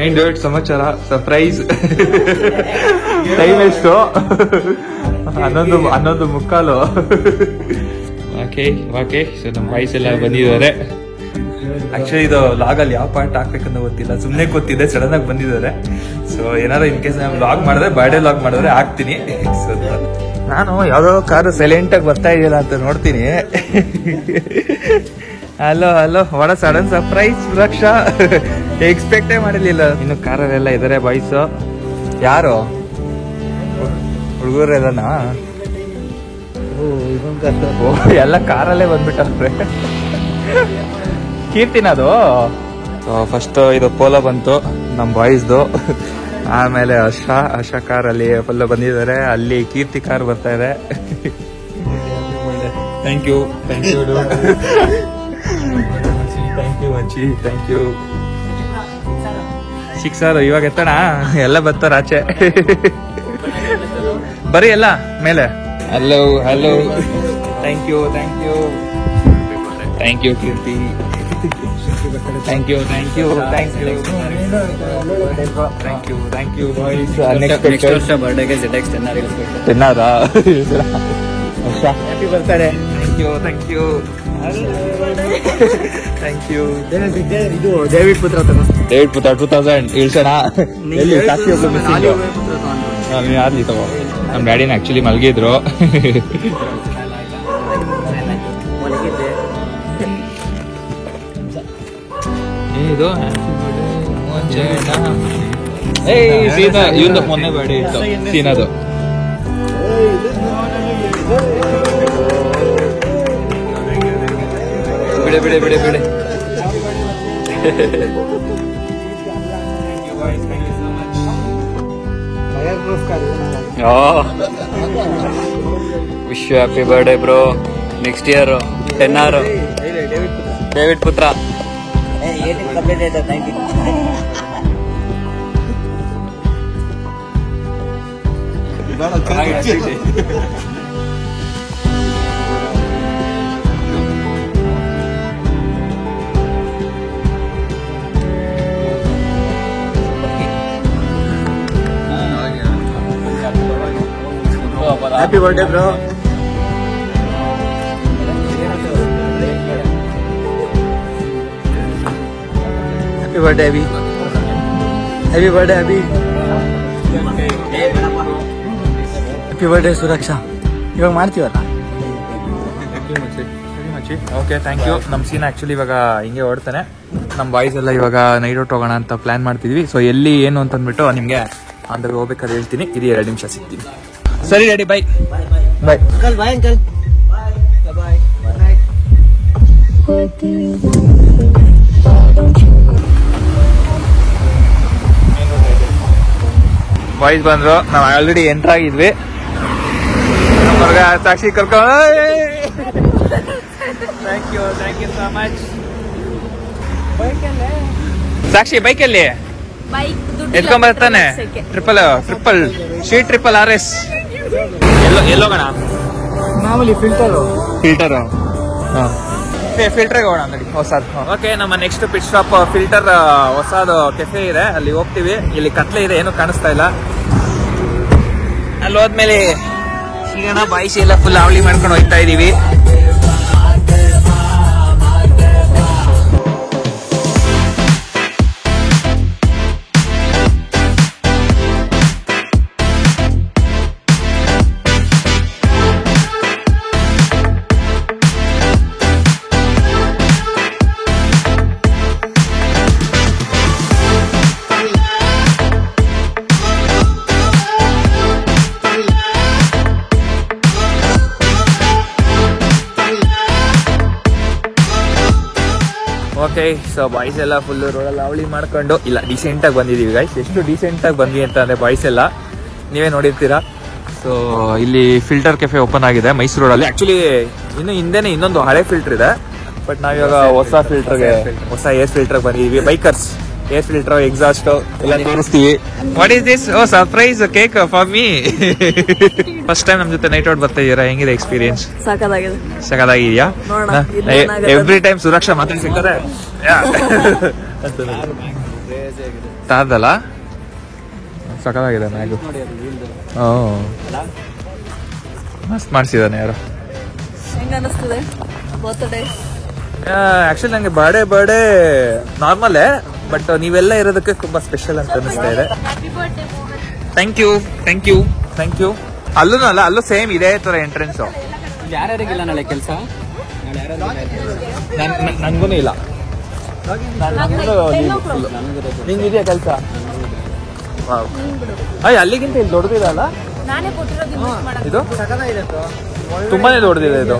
ಏನ್ ಡೇಟ್ ಸಮಾಚಾರ surprise time ಎಷ್ಟು 11:15 ಓಕೆ ಸೊ ನಮ್ಮ ಬಾಯ್ಸ್ ಎಲ್ಲ ಬಂದಿದ್ದಾರೆ. ಆಕ್ಚುಲಿ ಇದು ಲಾಗಲ್ಲಿ ಯಾವ ಪಾಯಿಂಟ್ ಹಾಕ್ಬೇಕಂತ ಗೊತ್ತಿಲ್ಲ, ಸುಮ್ಮನೆ ಗೊತ್ತಿದೆ, ಸಡನ್ ಆಗಿ ಬಂದಿದ್ದಾರೆ. ಸೊ ಏನಾದ್ರು ಇನ್ ಕೇಸ್ ನಾನು ಲಾಗ್ ಮಾಡಿದ್ರೆ ಬರ್ಡೇ ಲಾಗ್ ಮಾಡಿದ್ರೆ ಹಾಕ್ತೀನಿ. ಸೊ ನಾನು ಯಾವ್ದೋ ಕಾರು ಸೈಲೆಂಟ್ ಆಗಿ ಬರ್ತಾ ಇದೆಯಲ್ಲ ಅಂತ ನೋಡ್ತೀನಿ. ಹಲೋ ವಾಟ್ ಸಡನ್ ಸರ್ಪ್ರೈಸ್ ಸುರಕ್ಷಾ, ಎಕ್ಸ್ಪೆಕ್ಟೇ ಮಾಡಿರ್ಲಿಲ್ಲ. ಇನ್ನು ಕಾರಲ್ಲೆಲ್ಲ ಇದಾರೆ ಬಾಯ್ಸ್. ಯಾರು ಹುಡುಗರು ಇದನ್ನ ಎಲ್ಲ ಕಾರಲ್ಲೇ ಬಂದ್ಬಿಟ್ಟವ್ರೆ. ಕೀರ್ತಿನದು. ಸೊ ಫಸ್ಟ್ ಇದು ಪೋಲೋ ಬಂತು ನಮ್ ಬಾಯ್ಸ್ದು, ಆಮೇಲೆ ಹರ್ಷ ಕಾರ್ ಅಲ್ಲಿ ಫುಲ್ ಬಂದಿದ್ದಾರೆ, ಅಲ್ಲಿ ಕೀರ್ತಿ ಕಾರ್ ಬರ್ತಾ ಇದೆ. ಥ್ಯಾಂಕ್ ಯು ಥ್ಯಾಂಕ್ ಯು 6 ಇವಾಗ ಎತ್ತಣ ಎಲ್ಲ ಬರ್ತಾರ ಆಚೆ. ಬರೀ ಎಲ್ಲ ಮೇಲೆ. Hello thank you Keerthi, thank you next ವರ್ಷ ಬರ್ಡೇಗೆ ZX 10 ಹ್ಯಾಪಿ ಬರ್ತಾರೆ. ಥ್ಯಾಂಕ್ ಯು ಇದು ಡೇವಿಡ್ ಪುತ್ರ 2000 ಇಳ್ಸೋಣ. ಎಲ್ಲಿ ಸಾಕ್ಷಿ ಒಬ್ಳು ಮಿಸ್ಸಿಂಗ್. ಯಾರ್ಲಿ ತಗೋ, ನಮ್ಮ ಡ್ಯಾಡಿನ ಆಕ್ಚುಲಿ ಮಲಗಿದ್ರು. ಇದು ಸೀನಾ ಇವಂದು ಮೊನ್ನೆ ಬರ್ಡೇ ಇತ್ತು ಸೀನಾದು. ಬಿಡೆ wish you happy birthday bro. Next year 10R David ಪುತ್ರ. Happy birthday, bro. Happy birthday, Abhi. Happy birthday, Abhi. Happy birthday, Suraksha. ಇವಾಗ ಮಾಡ್ತೀವಲ್ಲ. Okay thank you. ನಮ್ಮ ಸೀನ್ ಆಕ್ಚುಲಿ ಇವಾಗ ಹಿಂಗೆ ಓಡ್ತಾನೆ. ನಮ್ಮ ಬಾಯ್ಸ್ ಎಲ್ಲ ಇವಾಗ ನೈಟ್ ಔಟ್ ಹೋಗೋಣ ಅಂತ ಪ್ಲಾನ್ ಮಾಡ್ತಿದ್ವಿ. ಸೊ ಎಲ್ಲಿ ಏನು ಅಂತ ಅಂದ್ಬಿಟ್ಟು ನಿಮ್ಗೆ ಅಂದ್ರೆ ಹೋಗ್ಬೇಕಾದ್ರೆ ಹೇಳ್ತೀನಿ. ಇದು 2 ನಿಮಿಷ ಸಿಗ್ತೀನಿ. ಸರಿ ರೆಡಿ, ಬಾಯ್ ಬಾಯ್ ಅಂಕಲ್. ಬಾಯ್ಸ್ ಬಂದ್ರು, ನಾವು ಆಲ್ರೆಡಿ ಎಂಟರ್ ಆಗಿದ್ವಿ. ನಮ್ಮರ್ಗ ಸಾಕ್ಷಿ ಕರ್ಕೊಂಡು ಥ್ಯಾಂಕ್ ಯು ಸೋ ಮಚ್. ಸಾಕ್ಷಿ ಬೈಕಲ್ಲಿ ಎತ್ಕೊಂಡ್ ಬರ್ತಾನೆ. Triple RS. ಎಲ್ಲೋಗೋಣ ಮಾಮೂಲಿ ಫಿಲ್ಟರ್ ಹೋಗೋಣ ಅಂಗಡಿ ಹೊಸದು. ಓಕೆ, ನಮ್ಮ ನೆಕ್ಸ್ಟ್ ಪಿಟ್ ಸ್ಟಾಪ್ ಫಿಲ್ಟರ್ ಹೊಸದು ಕೆಫೆ ಇದೆ, ಅಲ್ಲಿ ಹೋಗ್ತೀವಿ. ಇಲ್ಲಿ ಕತ್ಲೆ ಇದೆ, ಏನು ಕಾಣಿಸ್ತಾ ಇಲ್ಲ. ಅಲ್ಲಿ ಹೋದ್ಮೇಲೆ ಸಿಗೋಣ. ಬಾಯ್ಸ್ ಎಲ್ಲ ಫುಲ್ ಅವಳಿ ಮಾಡ್ಕೊಂಡು ಹೋಗ್ತಾ ಇದೀವಿ. ಓಕೆ, ಸೊ ಬಾಯ್ಸ್ ಎಲ್ಲ ಫುಲ್ ರೋಡಲ್ಲಿ ಅವಳಿ ಮಾಡ್ಕೊಂಡು ಇಲ್ಲ ಡಿಸೆಂಟ್ ಆಗಿ ಬಂದಿದೀವಿ ಗೈಸ್. ಎಷ್ಟು ಡಿಸೆಂಟ್ ಆಗಿ ಬಂದ್ವಿ ಅಂತ ಅಂದ್ರೆ ಬಾಯ್ಸ್ ಎಲ್ಲ ನೀವೇ ನೋಡಿರ್ತೀರಾ. ಸೊ ಇಲ್ಲಿ ಫಿಲ್ಟರ್ ಕೆಫೆ ಓಪನ್ ಆಗಿದೆ ಮೈಸೂರು ರೋಡಲ್ಲಿ. ಆಕ್ಚುಲಿ ಇನ್ನು ಹಿಂದೆನೆ ಇನ್ನೊಂದು ಹಳೆ ಫಿಲ್ಟರ್ ಇದೆ, ಬಟ್ ನಾವಿವಾಗ ಹೊಸ ಏರ್ ಫಿಲ್ಟರ್ ಬಂದಿದೀವಿ. ಬೈಕರ್ಸ್ ಏರ್ ಫಿಲ್ಟರ್, ಎಕ್ಸಾಸ್ಟ್ ಎಲ್ಲ ತೋರಿಸ್ತೀವಿ. What is this? Oh surprise cake for me. First time ನಮ್ ಜೊತೆ ನೈಟ್ ಔಟ್ ಬರ್ತಾ ಇದೀರಾ, ಹೆಂಗಿದೆ ಎಕ್ಸ್ಪೀರಿಯನ್ಸ್? ಸಖತ್ತಾಗಿದೆಯಾ? ಎವ್ರಿ ಟೈಮ್ ಸುರಕ್ಷಾ ಮಾತ್ರ ಸಿಗ್ತದೆ. ತಾರ್ದಲ್ಲ ಸಕಲಾಗಿದೆ ಮ್ಯಾಗು. ಓ ಮಸ್ತ್ ಮಾಡಿಸಿದಾನೆ ಯಾರು. ಆಕ್ಚುಲಿ ನಂಗೆ ಬರ್ಡೇ ನಾರ್ಮಲೇ, ಬಟ್ ನೀವೆಲ್ಲ ಇರೋದಕ್ಕೆ ತುಂಬಾ ಸ್ಪೆಷಲ್ ಅಂತ ಅನಿಸ್ತಾ ಇದೆ. Thank you. ಅಲ್ಲೂ ಅಲ್ಲ, ಅಲ್ಲೂ ಸೇಮ್ ಇದೇ ತರ ಎಂಟ್ರೆನ್ಸ್. ಯಾರ್ಯಾರಿಗಿಲ್ಲ ನಾಳೆ ಕೆಲಸ? ನನ್ಗೂ ಇಲ್ಲ. ನಿಂಗಿದೆಯಾ ಕೆಲಸ? ಅಲ್ಲಿಗಿಂತ ಇಲ್ಲಿ ದೊಡ್ಡದಿದೆ ಅಲ್ಲ ಇದು, ತುಂಬಾನೇ ದೊಡ್ಡದಿದೆ ಇದು.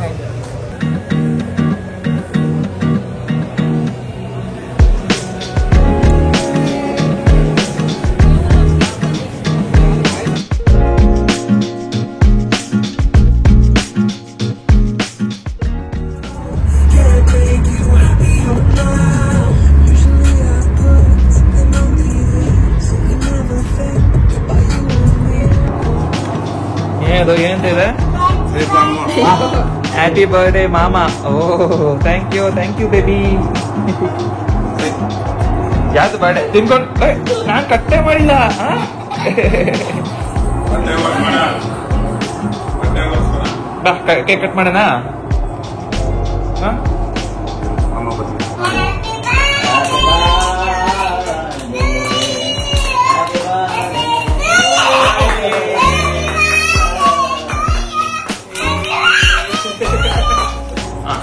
ಏನಂತಿದೆ? ಹ್ಯಾಪಿ ಬರ್ಡೇ ಮಾಮಾ. ಓ ಥ್ಯಾಂಕ್ ಯು ಬೇಬಿ. ಯಾವ್ದು ಬರ್ಡೇ ತಿನ್ಕೊಂಡು ನಾನ್ ಕಟ್ಟೆ ಮಾಡಿಲ್ಲ. ಬಾ ಕೇಕ್ ಕಟ್ ಮಾಡೋಣ.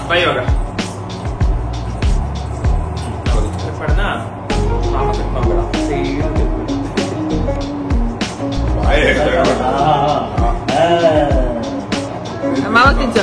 ಬೈ ಇವಾಗ ಮಾವ ತಿಂಚ